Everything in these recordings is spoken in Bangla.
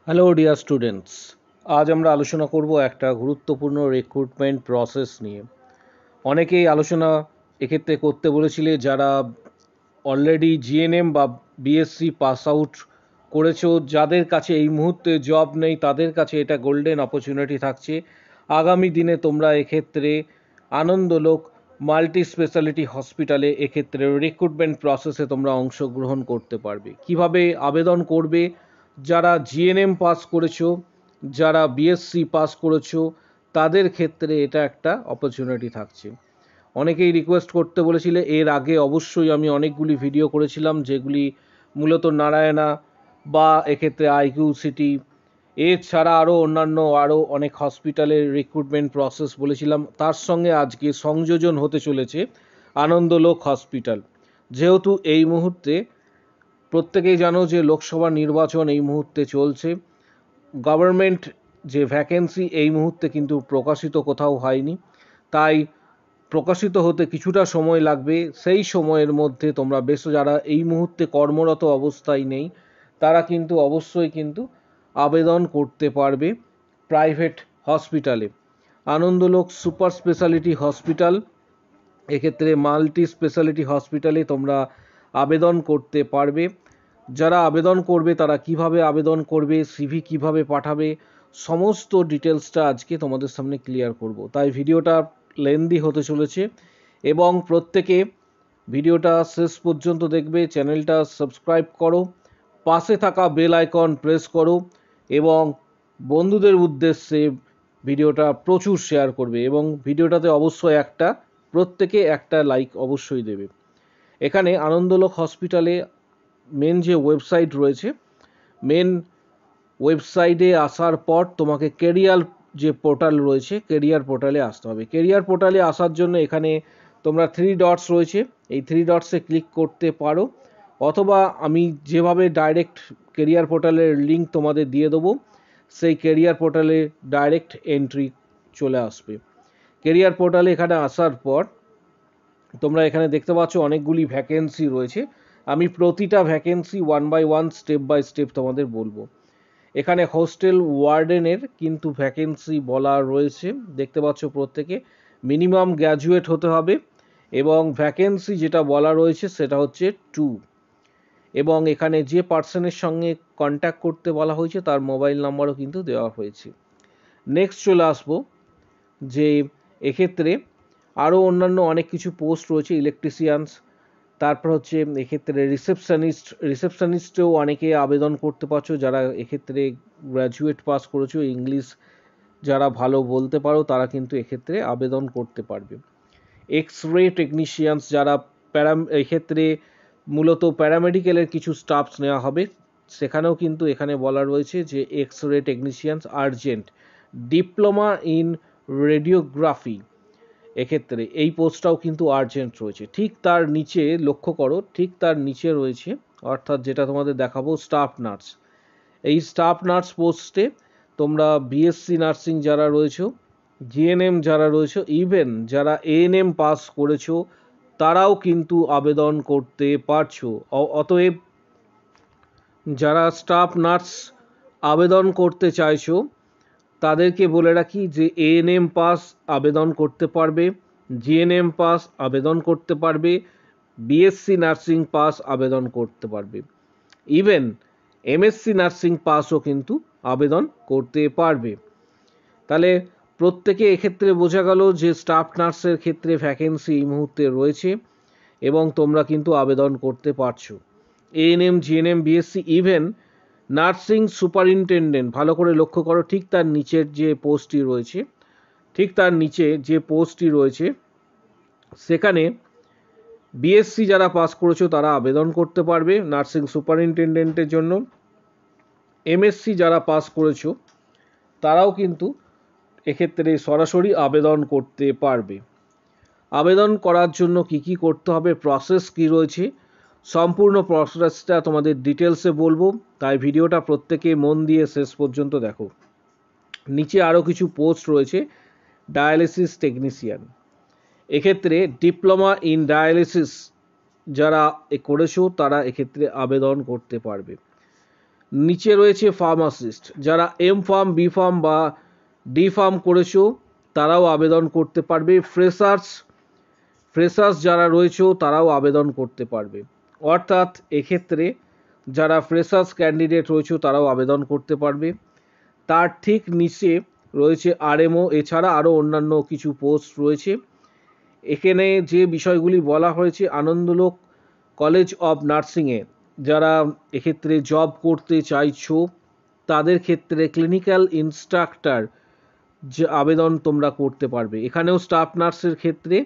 হ্যালো ডিয়ার স্টুডেন্টস, আজ আমরা আলোচনা করব একটা গুরুত্বপূর্ণ রিক্রুটমেন্ট প্রসেস নিয়ে। অনেকেই আলোচনা এক্ষেত্রে করতে বলেছিলে যারা অলরেডি জিএনএম বা বিএসসি পাস আউট করেছো, যাদের কাছে এই মুহূর্তে জব নেই তাদের কাছে এটা গোল্ডেন অপরচুনিটি থাকছে। আগামী দিনে তোমরা এক্ষেত্রে আনন্দলোক মাল্টি স্পেশালিটি হসপিটালে এক্ষেত্রে রিক্রুটমেন্ট প্রসেসে তোমরা অংশগ্রহণ করতে পারবে। কিভাবে আবেদন করবে? যারা জিএনএম পাস করেছো, যারা বিএসসি পাস করেছো, তাদের ক্ষেত্রে এটা একটা অপরচুনিটি থাকছে। অনেকেই রিকোয়েস্ট করতে বলেছিলে, এর আগে অবশ্যই আমি অনেকগুলি ভিডিও করেছিলাম যেগুলি মূলত নারায়ণা বা এক্ষেত্রে আইকিউ সিটি, এছাড়া আরও অনেক হসপিটালের রিক্রুটমেন্ট প্রসেস বলেছিলাম। তার সঙ্গে আজকে সংযোজন হতে চলেছে আনন্দলোক হসপিটাল। যেহেতু এই মুহূর্তে প্রত্যেকেই জানো যে লোকসভা নির্বাচন এই মুহূর্তে চলছে, গভর্নমেন্ট যে ভ্যাকেন্সি এই মুহূর্তে কিন্তু প্রকাশিত কোথাও হয়নি, তাই প্রকাশিত হতে কিছুটা সময় লাগবে। সেই সময়ের মধ্যে তোমরা যারা এই মুহূর্তে কর্মরত অবস্থায় নেই তারা কিন্তু অবশ্যই কিন্তু আবেদন করতে পারবে প্রাইভেট হসপিটালে। আনন্দলোক সুপার স্পেশালিটি হসপিটাল, এক্ষেত্রে মাল্টি স্পেশালিটি হসপিটালে তোমরা আবেদন করতে পারবে। যারা আবেদন করবে তারা কিভাবে আবেদন করবে, সিভি কিভাবে পাঠাবে, সমস্ত ডিটেলসটা আজকে তোমাদের সামনে ক্লিয়ার করব। তাই ভিডিওটা লেন্দি হতে চলেছে এবং প্রত্যেকে ভিডিওটা শেষ পর্যন্ত দেখবে। চ্যানেলটা সাবস্ক্রাইব করো, পাশে থাকা বেল আইকন প্রেস করো এবং বন্ধুদের উদ্দেশ্যে ভিডিওটা প্রচুর শেয়ার করবে এবং ভিডিওটাতে অবশ্যই প্রত্যেকে একটা লাইক অবশ্যই দেবে। এখানে আনন্দলোক হসপিটালে মেন যে ওয়েবসাইট রয়েছে, মেন ওয়েবসাইটে আসার পর তোমাকে কেরিয়ার যে পোর্টাল রয়েছে, কেরিয়ার পোর্টালে আসতে হবে। কেরিয়ার পোর্টালে আসার জন্য এখানে তোমরা 3 ডটস রয়েছে, এই 3 ডটসে ক্লিক করতে পারো, অথবা আমি যেভাবে ডাইরেক্ট কেরিয়ার পোর্টালের লিঙ্ক তোমাদের দিয়ে দেবো, সেই কেরিয়ার পোর্টালে ডাইরেক্ট এন্ট্রি চলে আসবে। কেরিয়ার পোর্টালে এখানে আসার পর তোমরা এখানে দেখতে পাচ্ছ অনেকগুলি ভ্যাকেন্সি রয়েছে। আমি প্রতিটা ভ্যাকেন্সি স্টেপ বাই স্টেপ তোমাদের বলবো। এখানে হোস্টেল ওয়ার্ডেনের কিন্তু ভ্যাকেন্সি বলা রয়েছে, দেখতে পাচ্ছ প্রত্যেকে। মিনিমাম গ্র্যাজুয়েট হতে হবে এবং ভ্যাকেন্সি যেটা বলা রয়েছে সেটা হচ্ছে 2, এবং এখানে যে পার্সনের সঙ্গে কন্ট্যাক্ট করতে বলা হয়েছে তার মোবাইল নাম্বারও কিন্তু দেওয়া হয়েছে। নেক্সট চলে আসবো যে এক্ষেত্রে আরও অন্যান্য অনেক কিছু পোস্ট রয়েছে, ইলেকট্রিশিয়ানস, তারপর হচ্ছে এক্ষেত্রে রিসেপশনিস্টেও অনেকে আবেদন করতে পারছো যারা এক্ষেত্রে গ্র্যাজুয়েট পাস করেছো, ইংলিশ যারা ভালো বলতে পারো তারা কিন্তু এক্ষেত্রে আবেদন করতে পারবে। এক্স রে টেকনিশিয়ানস যারা এক্ষেত্রে মূলত প্যারামেডিক্যালের কিছু স্টাফস নেওয়া হবে, সেখানেও কিন্তু এখানে বলা রয়েছে যে X ray technicians urgent, diploma in radiography, এক্ষেত্রে এই পোস্টটাও কিন্তু আর্জেন্ট রয়েছে। ঠিক তার নিচে লক্ষ্য করো, ঠিক তার নিচে রয়েছে, অর্থাৎ যেটা তোমাদের দেখাবো, স্টাফ নার্স। এই স্টাফ নার্স পোস্টে তোমরা বিএসসি নার্সিং যারা রয়েছো, জিএনএম যারা রয়েছো, ইভেন যারা এএনএম পাস করেছো তারাও কিন্তু আবেদন করতে পারছো। অতএব যারা স্টাফ নার্স আবেদন করতে চাইছো তাদেরকে বলে রাখি যে এএনএম পাস আবেদন করতে পারবে, জিএনএম পাস আবেদন করতে পারবে, বিএসসি নার্সিং পাস আবেদন করতে পারবে, ইভেন এমএসসি নার্সিং পাসও কিন্তু আবেদন করতে পারবে। তাহলে প্রত্যেকে এক্ষেত্রে বোঝা গেল যে স্টাফ নার্সের ক্ষেত্রে ভ্যাকেন্সি এই মুহূর্তে রয়েছে এবং তোমরা কিন্তু আবেদন করতে পারছো। ANM, GNM, BSc, even nursing superintendent, ভালো করে লক্ষ্য করো ঠিক তার নিচের যে পোস্টটি রয়েছে, ঠিক তার নিচে যে পোস্টটি রয়েছে সেখানে বিএসসি যারা পাস করেছো তারা আবেদন করতে পারবে নার্সিং সুপারিনটেন্ডেন্টের জন্য, এমএসসি যারা পাস করেছো তারাও কিন্তু এক্ষেত্রে সরাসরি আবেদন করতে পারবে। আবেদন করার জন্য কি করতে হবে, প্রসেস কি রয়েছে, সম্পূর্ণ প্রসেসটা তোমাদের ডিটেলসে বলবো, তাই ভিডিওটা প্রত্যেকে মন দিয়ে শেষ পর্যন্ত দেখো। নিচে আরও কিছু পোস্ট রয়েছে, ডায়ালিসিস টেকনিশিয়ান, এক্ষেত্রে ডিপ্লোমা ইন ডায়ালিসিস যারা করেছো তারা এক্ষেত্রে আবেদন করতে পারবে। নিচে রয়েছে ফার্মাসিস্ট, যারা এম ফার্ম, বি ফার্ম বা ডি ফার্ম করেছো তারাও আবেদন করতে পারবে। ফ্রেশার্স যারা রয়েছে তারাও আবেদন করতে পারবে। অর্থাৎ এক্ষেত্রে যারা ফ্রেশার্স ক্যান্ডিডেট রয়েছে তারাও আবেদন করতে পারবে। তার ঠিক নিচে রয়েছে আরএমও, এছাড়া আরও অন্যান্য কিছু পোস্ট রয়েছে। এখানে যে বিষয়গুলি বলা হয়েছে, আনন্দলোক কলেজ অফ নার্সিংয়ে যারা এক্ষেত্রে জব করতে চাইছো তাদের ক্ষেত্রে ক্লিনিক্যাল ইনস্ট্রাক্টর যে আবেদন তোমরা করতে পারবে। এখানেও স্টাফ নার্সের ক্ষেত্রে,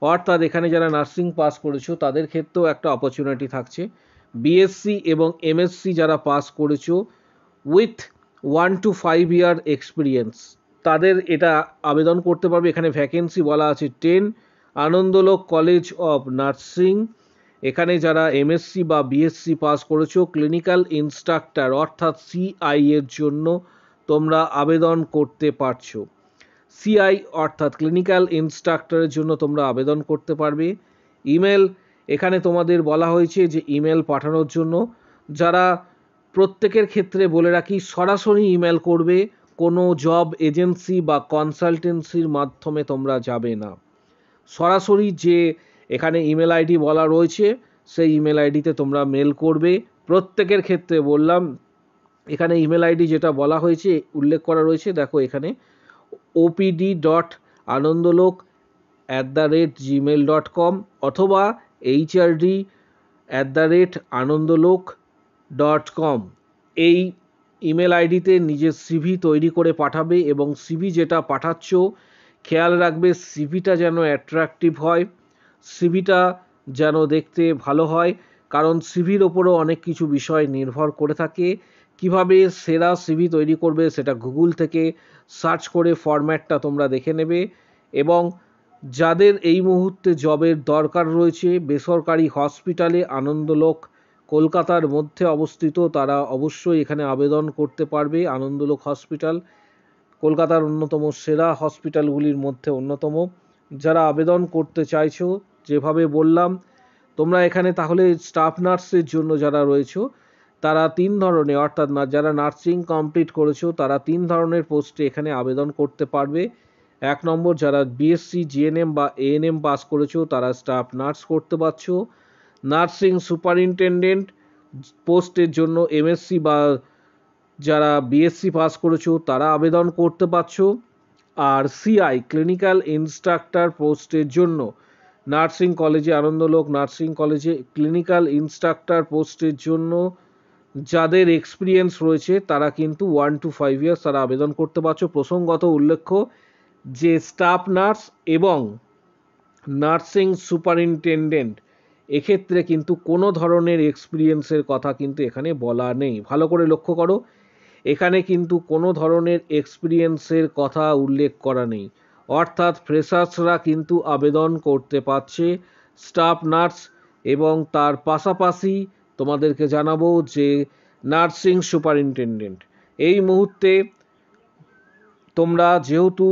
অর্থাৎ এখানে যারা নার্সিং পাস করেছো তাদের ক্ষেত্রেও একটা অপরচুনিটি থাকছে। বিএসসি এবং এমএসসি যারা পাস করেছো উইথ 1 to 5 ইয়ার এক্সপিরিয়েন্স, তাদের এটা আবেদন করতে পারবে। এখানে ভ্যাকেন্সি বলা আছে 10। আনন্দলোক কলেজ অফ নার্সিং, এখানে যারা এমএসসি বা বিএসসি পাস করেছো ক্লিনিক্যাল ইনস্ট্রাক্টর অর্থাৎ সিআই এর জন্য তোমরা আবেদন করতে পারছো। সিআই অর্থাৎ ক্লিনিক্যাল ইনস্ট্রাক্টরের জন্য তোমরা আবেদন করতে পারবে। ইমেল, এখানে তোমাদের বলা হয়েছে যে ইমেল পাঠানোর জন্য, যারা প্রত্যেকের ক্ষেত্রে বলে রাখি সরাসরি ইমেল করবে, কোনো জব এজেন্সি বা কনসালটেন্সির মাধ্যমে তোমরা যাবে না। সরাসরি যে এখানে ইমেল আইডি বলা রয়েছে সেই ইমেল আইডিতে তোমরা মেল করবে। প্রত্যেকের ক্ষেত্রে বললাম, এখানে ইমেল আইডি যেটা বলা হয়েছে উল্লেখ করা রয়েছে, দেখো এখানে opd.anandolok@gmail.com অথবা hrd@anandolok.com, এই ইমেল আইডিতে নিজের সিভি তৈরি করে পাঠাবে। এবং সিভি যেটা পাঠাচ্ছ খেয়াল রাখবে সিভিটা যেন অ্যাট্রাকটিভ হয়, সিভিটা যেন দেখতে ভালো হয়, কারণ সিভির ওপরও অনেক কিছু বিষয় নির্ভর করে থাকে। কিভাবে সেরা সিভি তৈরি করবে সেটা গুগল থেকে সার্চ করে ফরম্যাটটা তোমরা দেখে নেবে। এবং যাদের এই মুহূর্তে জবের দরকার রয়েছে বেসরকারি হসপিটালে, আনন্দলোক কলকাতার মধ্যে অবস্থিত, তারা অবশ্যই এখানে আবেদন করতে পারবে। আনন্দলোক হসপিটাল কলকাতার অন্যতম সেরা হসপিটালগুলির মধ্যে অন্যতম। যারা আবেদন করতে চাইছো যেভাবে বললাম, তোমরা এখানে তাহলে স্টাফ নার্সের জন্য যারা রয়েছে তারা 3 ধরনের, অর্থাৎ যারা নার্সিং কমপ্লিট করেছো তারা 3 ধরনের পোস্টে এখানে আবেদন করতে পারবে। 1 নম্বর, যারা বিএসসি জিএনএম বা এএনএম পাস করেছো তারা স্টাফ নার্স করতে পারছো। নার্সিং সুপারিনটেন্ডেন্ট পোস্টের জন্য এমএসসি বা যারা বিএসসি পাস করেছো তারা আবেদন করতে পারছো। আর সিআই ক্লিনিক্যাল ইনস্ট্রাক্টর পোস্টের জন্য নার্সিং কলেজে, আনন্দলোক নার্সিং কলেজে ক্লিনিক্যাল ইনস্ট্রাক্টর পোস্টের জন্য যাদের এক্সপিরিয়েন্স রয়েছে তারা কিন্তু 1 to 5 ইয়ার্স তারা আবেদন করতে পারছো। প্রসঙ্গত উল্লেখ্য যে স্টাফ নার্স এবং নার্সিং সুপারিনটেন্ডেন্ট এক্ষেত্রে কিন্তু কোনো ধরনের এক্সপিরিয়েন্সের কথা কিন্তু এখানে বলা নেই। ভালো করে লক্ষ্য করো, এখানে কিন্তু কোনো ধরনের এক্সপিরিয়েন্সের কথা উল্লেখ করা নেই। অর্থাৎ ফ্রেশার্সরা কিন্তু আবেদন করতে পারছে স্টাফ নার্স, এবং তার পাশাপাশি তোমাদেরকে জানাবো যে নার্সিং সুপারিনটেন্ডেন্ট। এই মুহূর্তে তোমরা যেহেতু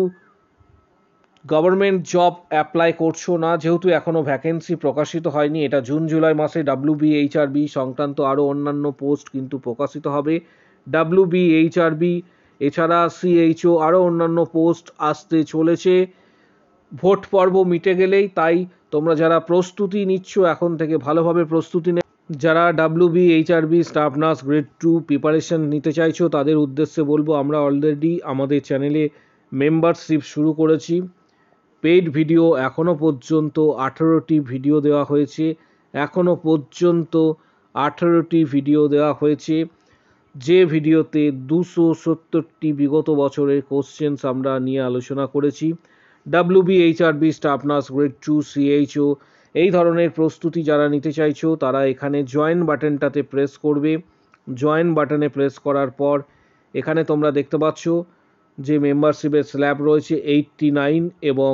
গভর্নমেন্ট জব অ্যাপ্লাই করছো না, যেহেতু এখনও ভ্যাকেন্সি প্রকাশিত হয়নি, এটা জুন জুলাই মাসে WBHRB সংক্রান্ত আরও অন্যান্য পোস্ট কিন্তু প্রকাশিত হবে। WBHRB এছাড়া CHO আরও অন্যান্য পোস্ট আসতে চলেছে ভোট পর্ব মিটে গেলেই। তাই তোমরা যারা প্রস্তুতি নিচ্ছ এখন থেকে ভালোভাবে প্রস্তুতি নে। যারা WBHRB staff nurse grade 2 preparation নিতে চাইছো তাদের উদ্দেশ্যে বলবো, আমরা অলরেডি আমাদের চ্যানেলে মেম্বারশিপ শুরু করেছি। পেইড ভিডিও এখনও পর্যন্ত 18টি ভিডিও দেওয়া হয়েছে, এখনও পর্যন্ত 18টি ভিডিও দেওয়া হয়েছে, যে ভিডিওতে 270টি বিগত বছরের কোশ্চেন্স আমরা নিয়ে আলোচনা করেছি। WBHRB staff nurse grade 2 CHO এই ধরনের প্রস্তুতি যারা নিতে চাইছো তারা এখানে জয়েন বাটনটাতে প্রেস করবে। জয়েন বাটনে প্রেস করার পর এখানে তোমরা দেখতে পাচ্ছ যে মেম্বারশিপের স্ল্যাব রয়েছে 89 এবং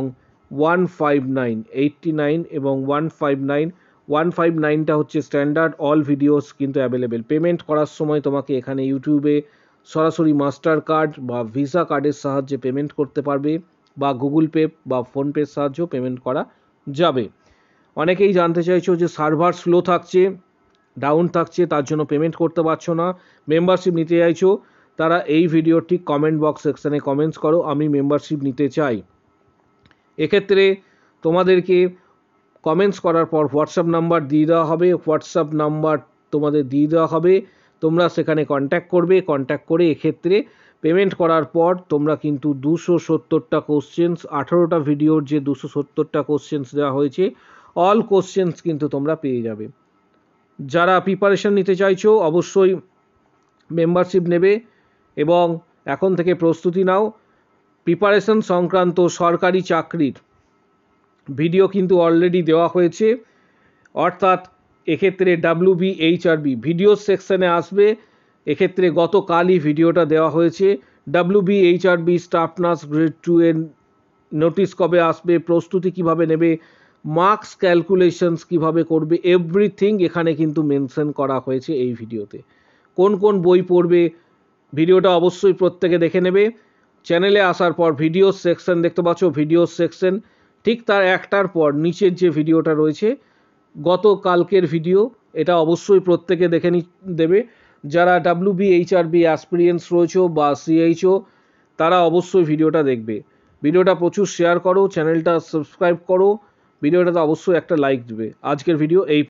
159, 89 এবং 159। 159টা হচ্ছে স্ট্যান্ডার্ড, অল ভিডিওস কিন্তু অ্যাভেলেবেল। পেমেন্ট করার সময় তোমাকে এখানে ইউটিউবে সরাসরি মাস্টার কার্ড বা ভিসা কার্ডের সাহায্যে পেমেন্ট করতে পারবে, বা গুগল পে বা ফোনপের সাহায্যেও পেমেন্ট করা যাবে। অনেকেই জানতে চাইছো যে সার্ভার স্লো থাকছে, ডাউন থাকছে, তার জন্য পেমেন্ট করতে পারছো না, মেম্বারশিপ নিতে চাইছো, তারা এই ভিডিওর ঠিক কমেন্ট বক্স সেকশানে কমেন্টস করো, আমি মেম্বারশিপ নিতে চাই। এক্ষেত্রে তোমাদেরকে কমেন্টস করার পর হোয়াটসঅ্যাপ নাম্বার দিয়ে দেওয়া হবে, হোয়াটসঅ্যাপ নাম্বার তোমাদের দিয়ে দেওয়া হবে, তোমরা সেখানে কন্ট্যাক্ট করবে, কন্ট্যাক্ট করে এক্ষেত্রে পেমেন্ট করার পর তোমরা কিন্তু 270টা কোশ্চেন্স, 18টা ভিডিওর যে 270টা কোশ্চেন্স দেওয়া হয়েছে, অল কোশ্চেন্স কিন্তু তোমরা পেয়ে যাবে। যারা প্রিপারেশন নিতে চাইছো অবশ্যই মেম্বারশিপ নেবে এবং এখন থেকে প্রস্তুতি নাও। প্রিপারেশন সংক্রান্ত সরকারি চাকরির ভিডিও কিন্তু অলরেডি দেওয়া হয়েছে, অর্থাৎ এক্ষেত্রে WBHRB ভিডিও সেকশানে আসবে। এক্ষেত্রে গতকালই ভিডিওটা দেওয়া হয়েছে। WBHRB স্টাফ নার্স গ্রেড 2 এর নোটিশ কবে আসবে, প্রস্তুতি কিভাবে নেবে, মার্কস ক্যালকুলেশনস কিভাবে করবে, এভরিথিং এখানে কিন্তু মেনশন করা হয়েছে এই ভিডিওতে। কোন কোন বই পড়বে ভিডিওটা অবশ্যই প্রত্যেকে দেখে নেবে। চ্যানেলে আসার পর ভিডিও সেকশন দেখতে পাচ্ছ, ভিডিও সেকশন ঠিক তার একটার পর নিচের যে ভিডিওটা রয়েছে গতকালকের ভিডিও, এটা অবশ্যই প্রত্যেকে দেখে দেবে। যারা WBHRB অ্যাসপিরিয়েন্স রয়েছে বা CHO তারা অবশ্যই ভিডিওটা দেখবে। ভিডিওটা প্রচুর শেয়ার করো, চ্যানেলটা সাবস্ক্রাইব করো, ভিডিওটাতে অবশ্যই একটা লাইক দেবে। আজকের ভিডিও এই